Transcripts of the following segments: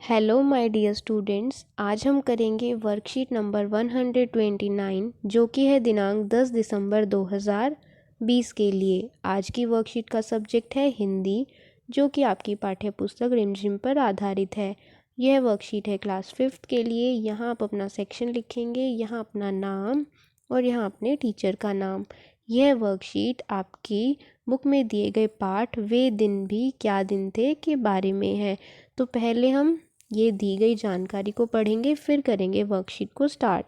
Hello my dear students, आज हम करेंगे वर्कशीट नंबर 129 जो कि है दिनांक 10 दिसंबर 2020 के लिए। आज की वर्कशीट का सब्जेक्ट है हिंदी, जो कि आपकी पाठ्य पुस्तक रिमझिम पर आधारित है। यह वर्कशीट है क्लास 5th के लिए। यहाँ आप अपना सेक्शन लिखेंगे, यहाँ अपना नाम और यहाँ अपने टीचर का नाम। यह वर्कशीट आपकी बुक में दिए गए पाठ वे दिन भी क्या दिन थे के बारे में है। तो पहले हम ये दी गई जानकारी को पढ़ेंगे, फिर करेंगे वर्कशीट को स्टार्ट।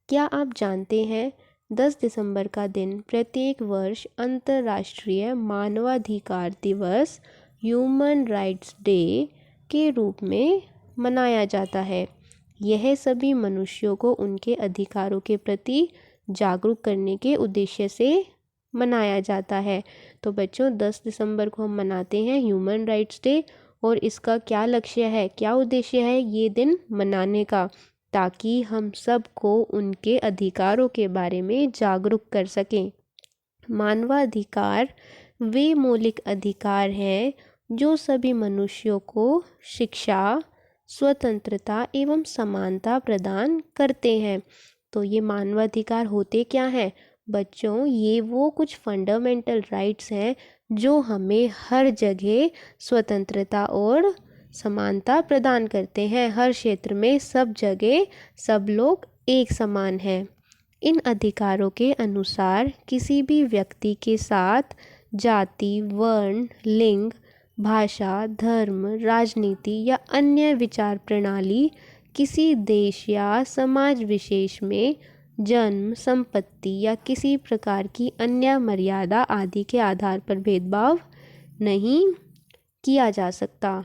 क्या आप जानते हैं 10 दिसंबर का दिन प्रत्येक वर्ष अंतर्राष्ट्रीय मानवाधिकार दिवस ह्यूमन राइट्स डे के रूप में मनाया जाता है। यह सभी मनुष्यों को उनके अधिकारों के प्रति जागरूक करने के उद्देश्य से मनाया जाता है। तो बच्चों, 10 दिसंबर को हम मनाते हैं ह्यूमन राइट्स डे, और इसका क्या लक्ष्य है, क्या उद्देश्य है ये दिन मनाने का, ताकि हम सबको उनके अधिकारों के बारे में जागरूक कर सकें। मानवाधिकार वे मौलिक अधिकार हैं जो सभी मनुष्यों को शिक्षा, स्वतंत्रता एवं समानता प्रदान करते हैं। तो ये मानवाधिकार होते क्या हैं बच्चों? ये वो कुछ फंडामेंटल राइट्स हैं जो हमें हर जगह स्वतंत्रता और समानता प्रदान करते हैं। हर क्षेत्र में सब जगह सब लोग एक समान हैं। इन अधिकारों के अनुसार किसी भी व्यक्ति के साथ जाति, वर्ण, लिंग, भाषा, धर्म, राजनीति या अन्य विचार प्रणाली, किसी देश या समाज विशेष में जन्म, संपत्ति या किसी प्रकार की अन्य मर्यादा आदि के आधार पर भेदभाव नहीं किया जा सकता।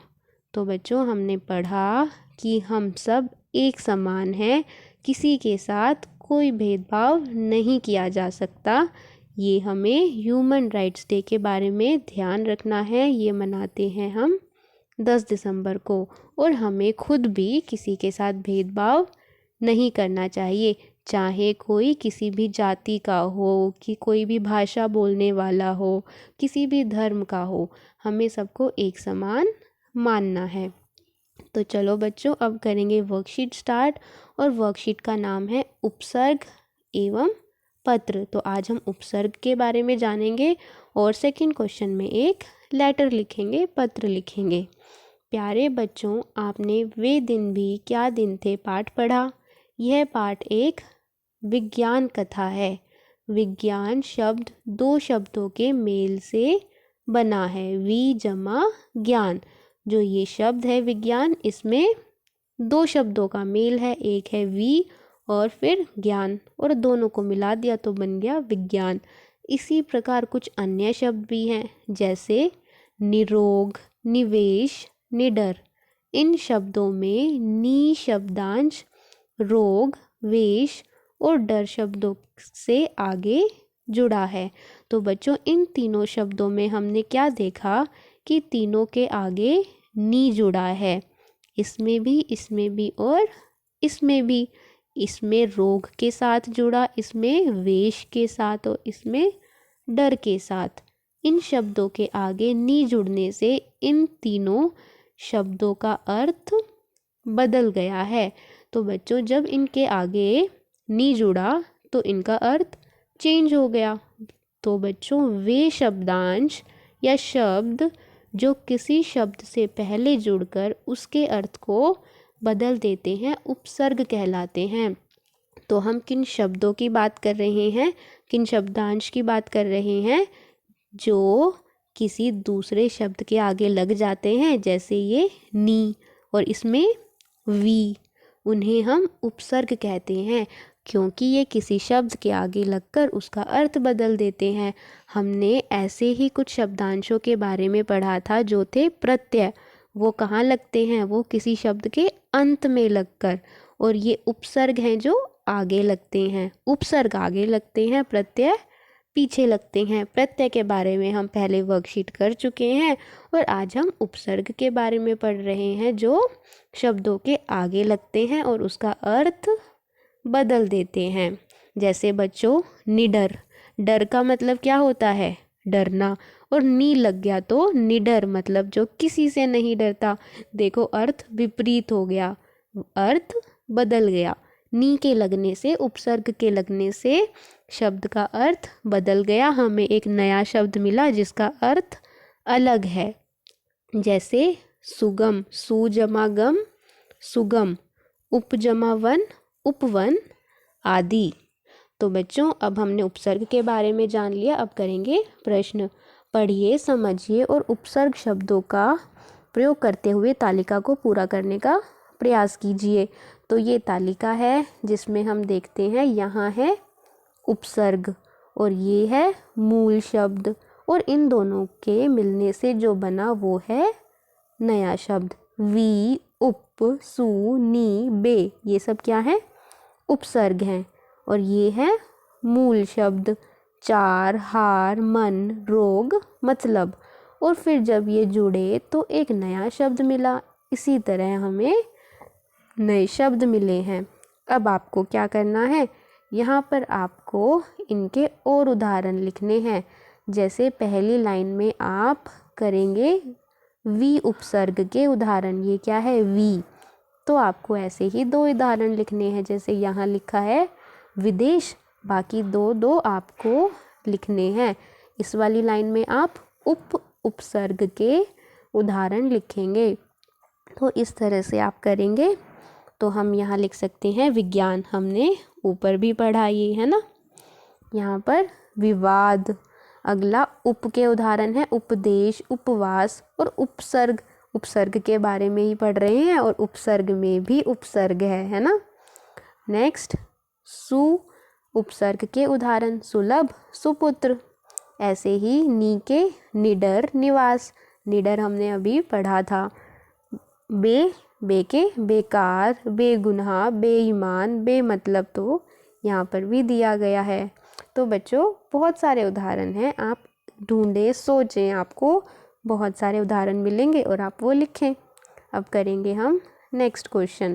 तो बच्चों, हमने पढ़ा कि हम सब एक समान हैं, किसी के साथ कोई भेदभाव नहीं किया जा सकता। ये हमें ह्यूमन राइट्स डे के बारे में ध्यान रखना है। ये मनाते हैं हम 10 दिसंबर को, और हमें खुद भी किसी के साथ भेदभाव नहीं करना चाहिए, चाहे कोई किसी भी जाति का हो, कि कोई भी भाषा बोलने वाला हो, किसी भी धर्म का हो, हमें सबको एक समान मानना है। तो चलो बच्चों, अब करेंगे वर्कशीट स्टार्ट, और वर्कशीट का नाम है उपसर्ग एवं पत्र। तो आज हम उपसर्ग के बारे में जानेंगे, और सेकंड क्वेश्चन में एक लेटर लिखेंगे, पत्र लिखेंगे। प्यारे बच्चों, आपने वे दिन भी क्या दिन थे पाठ पढ़ा। यह पाठ एक विज्ञान कथा है। विज्ञान शब्द दो शब्दों के मेल से बना है, वी जमा ज्ञान। जो ये शब्द है विज्ञान, इसमें दो शब्दों का मेल है, एक है वी और फिर ज्ञान, और दोनों को मिला दिया तो बन गया विज्ञान। इसी प्रकार कुछ अन्य शब्द भी हैं, जैसे निरोग, निवेश, निडर। इन शब्दों में नी शब्दांश रोग, वेश और डर शब्दों से आगे जुड़ा है। तो बच्चों, इन तीनों शब्दों में हमने क्या देखा कि तीनों के आगे नी जुड़ा है। इसमें भी, इसमें भी और इसमें भी। इसमें रोग के साथ जुड़ा, इसमें वेश के साथ और इसमें डर के साथ। इन शब्दों के आगे नी जुड़ने से इन तीनों शब्दों का अर्थ बदल गया है। तो बच्चों, जब इनके आगे नी जुड़ा तो इनका अर्थ चेंज हो गया। तो बच्चों, वे शब्दांश या शब्द जो किसी शब्द से पहले जुड़कर उसके अर्थ को बदल देते हैं, उपसर्ग कहलाते हैं। तो हम किन शब्दों की बात कर रहे हैं, किन शब्दांश की बात कर रहे हैं? जो किसी दूसरे शब्द के आगे लग जाते हैं, जैसे ये नी और इसमें वी, उन्हें हम उपसर्ग कहते हैं, क्योंकि ये किसी शब्द के आगे लगकर उसका अर्थ बदल देते हैं। हमने ऐसे ही कुछ शब्दांशों के बारे में पढ़ा था जो थे प्रत्यय। वो कहाँ लगते हैं? वो किसी शब्द के अंत में लगकर। और ये उपसर्ग हैं जो आगे लगते हैं। उपसर्ग आगे लगते हैं, प्रत्यय पीछे लगते हैं। प्रत्यय के बारे में हम पहले वर्कशीट कर चुके हैं, और आज हम उपसर्ग के बारे में पढ़ रहे हैं जो शब्दों के आगे लगते हैं और उसका अर्थ बदल देते हैं। जैसे बच्चों, निडर। डर का मतलब क्या होता है? डरना। और नी लग गया तो निडर, मतलब जो किसी से नहीं डरता। देखो अर्थ विपरीत हो गया, अर्थ बदल गया। नी के लगने से, उपसर्ग के लगने से शब्द का अर्थ बदल गया, हमें एक नया शब्द मिला जिसका अर्थ अलग है। जैसे सुगम, सु जमा गम सुगम, उप जमा वन उपवन आदि। तो बच्चों अब हमने उपसर्ग के बारे में जान लिया, अब करेंगे प्रश्न। पढ़िए, समझिए और उपसर्ग शब्दों का प्रयोग करते हुए तालिका को पूरा करने का प्रयास कीजिए। तो ये तालिका है जिसमें हम देखते हैं यहाँ है उपसर्ग और ये है मूल शब्द, और इन दोनों के मिलने से जो बना वो है नया शब्द। वी, उप, सु, नी, बे, ये सब क्या है? उपसर्ग हैं। और ये है मूल शब्द, चार, हार, मन, रोग, मतलब। और फिर जब ये जुड़े तो एक नया शब्द मिला। इसी तरह हमें नए शब्द मिले हैं। अब आपको क्या करना है, यहाँ पर आपको इनके और उदाहरण लिखने हैं। जैसे पहली लाइन में आप करेंगे वी उपसर्ग के उदाहरण। ये क्या है? वी। तो आपको ऐसे ही दो उदाहरण लिखने हैं। जैसे यहाँ लिखा है विदेश, बाकी दो दो आपको लिखने हैं। इस वाली लाइन में आप उपसर्ग के उदाहरण लिखेंगे। तो इस तरह से आप करेंगे तो हम यहाँ लिख सकते हैं विज्ञान, हमने ऊपर भी पढ़ा ये है ना। यहाँ पर विवाद। अगला उप के उदाहरण है उपदेश, उपवास और उपसर्ग। उपसर्ग के बारे में ही पढ़ रहे हैं और उपसर्ग में भी उपसर्ग है ना। नेक्स्ट सु उपसर्ग के उदाहरण सुलभ, सुपुत्र। ऐसे ही नी के निडर, निवास। निडर हमने अभी पढ़ा था। बे के बेकार, बेगुनाह, बेईमान, बेमतलब, तो यहाँ पर भी दिया गया है। तो बच्चों बहुत सारे उदाहरण हैं, आप ढूंढें, सोचें, आपको बहुत सारे उदाहरण मिलेंगे और आप वो लिखें। अब करेंगे हम नेक्स्ट क्वेश्चन,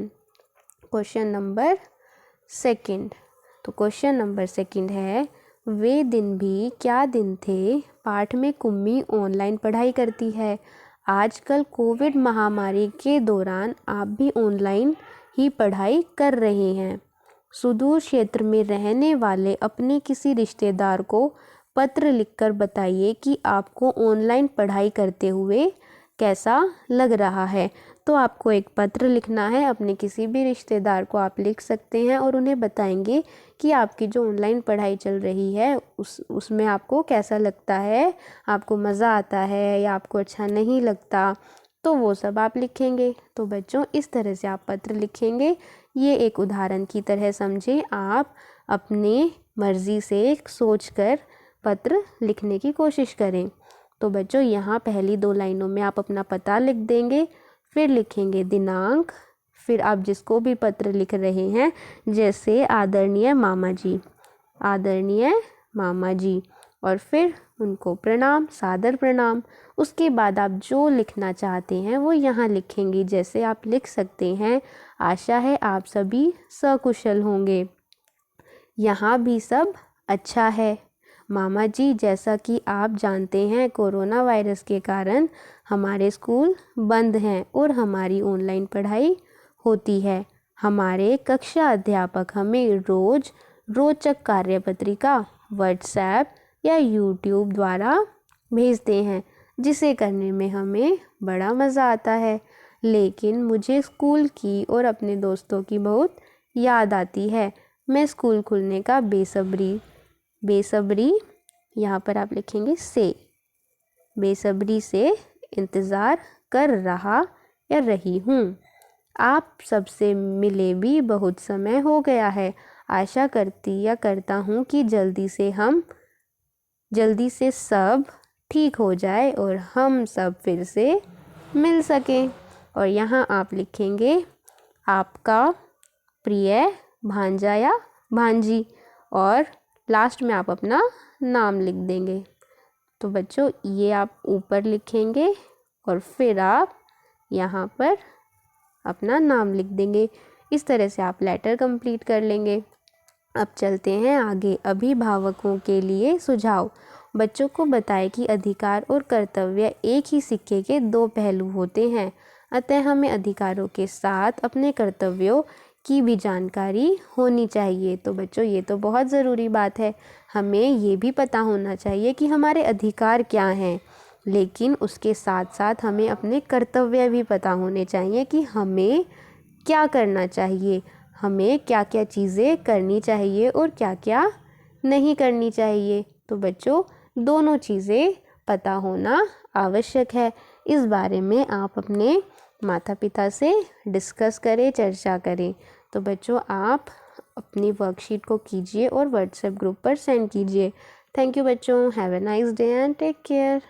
क्वेश्चन नंबर 2। तो क्वेश्चन नंबर 2 है, वे दिन भी क्या दिन थे, पाठ में कुम्मी ऑनलाइन पढ़ाई करती है। आजकल कोविड महामारी के दौरान आप भी ऑनलाइन ही पढ़ाई कर रहे हैं। सुदूर क्षेत्र में रहने वाले अपने किसी रिश्तेदार को पत्र लिखकर बताइए कि आपको ऑनलाइन पढ़ाई करते हुए कैसा लग रहा है। तो आपको एक पत्र लिखना है, अपने किसी भी रिश्तेदार को आप लिख सकते हैं और उन्हें बताएंगे कि आपकी जो ऑनलाइन पढ़ाई चल रही है उसमें आपको कैसा लगता है, आपको मज़ा आता है या आपको अच्छा नहीं लगता, तो वो सब आप लिखेंगे। तो बच्चों इस तरह से आप पत्र लिखेंगे। ये एक उदाहरण की तरह समझें, आप अपने मर्ज़ी से सोचकर पत्र लिखने की कोशिश करें। तो बच्चों यहाँ पहली 2 लाइनों में आप अपना पता लिख देंगे, फिर लिखेंगे दिनांक, फिर आप जिसको भी पत्र लिख रहे हैं, जैसे आदरणीय मामा जी, आदरणीय मामा जी, और फिर उनको प्रणाम, सादर प्रणाम। उसके बाद आप जो लिखना चाहते हैं वो यहाँ लिखेंगे। जैसे आप लिख सकते हैं, आशा है आप सभी सकुशल होंगे, यहाँ भी सब अच्छा है। मामा जी, जैसा कि आप जानते हैं कोरोना वायरस के कारण हमारे स्कूल बंद हैं और हमारी ऑनलाइन पढ़ाई होती है। हमारे कक्षा अध्यापक हमें रोज़ रोचक कार्यपत्रिका व्हाट्सएप या यूट्यूब द्वारा भेजते हैं, जिसे करने में हमें बड़ा मज़ा आता है। लेकिन मुझे स्कूल की और अपने दोस्तों की बहुत याद आती है। मैं स्कूल खुलने का बेसब्री यहाँ पर आप लिखेंगे से, बेसब्री से इंतज़ार कर रहा या रही हूँ। आप सबसे मिले भी बहुत समय हो गया है। आशा करता हूँ कि जल्दी से सब ठीक हो जाए और हम सब फिर से मिल सकें। और यहाँ आप लिखेंगे आपका प्रिय भांजा या भांजी, और लास्ट में आप अपना नाम लिख देंगे। तो बच्चों ये आप ऊपर लिखेंगे और फिर आप यहाँ पर अपना नाम लिख देंगे। इस तरह से आप लेटर कंप्लीट कर लेंगे। अब चलते हैं आगे, अभिभावकों के लिए सुझाव। बच्चों को बताएं कि अधिकार और कर्तव्य एक ही सिक्के के दो पहलू होते हैं, अतः हमें अधिकारों के साथ अपने कर्तव्यों की भी जानकारी होनी चाहिए। तो बच्चों ये तो बहुत ज़रूरी बात है, हमें ये भी पता होना चाहिए कि हमारे अधिकार क्या हैं, लेकिन उसके साथ साथ हमें अपने कर्तव्य भी पता होने चाहिए कि हमें क्या करना चाहिए, हमें क्या क्या चीज़ें करनी चाहिए और क्या क्या नहीं करनी चाहिए। तो बच्चों दोनों चीज़ें पता होना आवश्यक है। इस बारे में आप अपने माता पिता से डिस्कस करें, चर्चा करें। तो बच्चों आप अपनी वर्कशीट को कीजिए और व्हाट्सएप ग्रुप पर सेंड कीजिए। थैंक यू बच्चों, have a nice day and take care.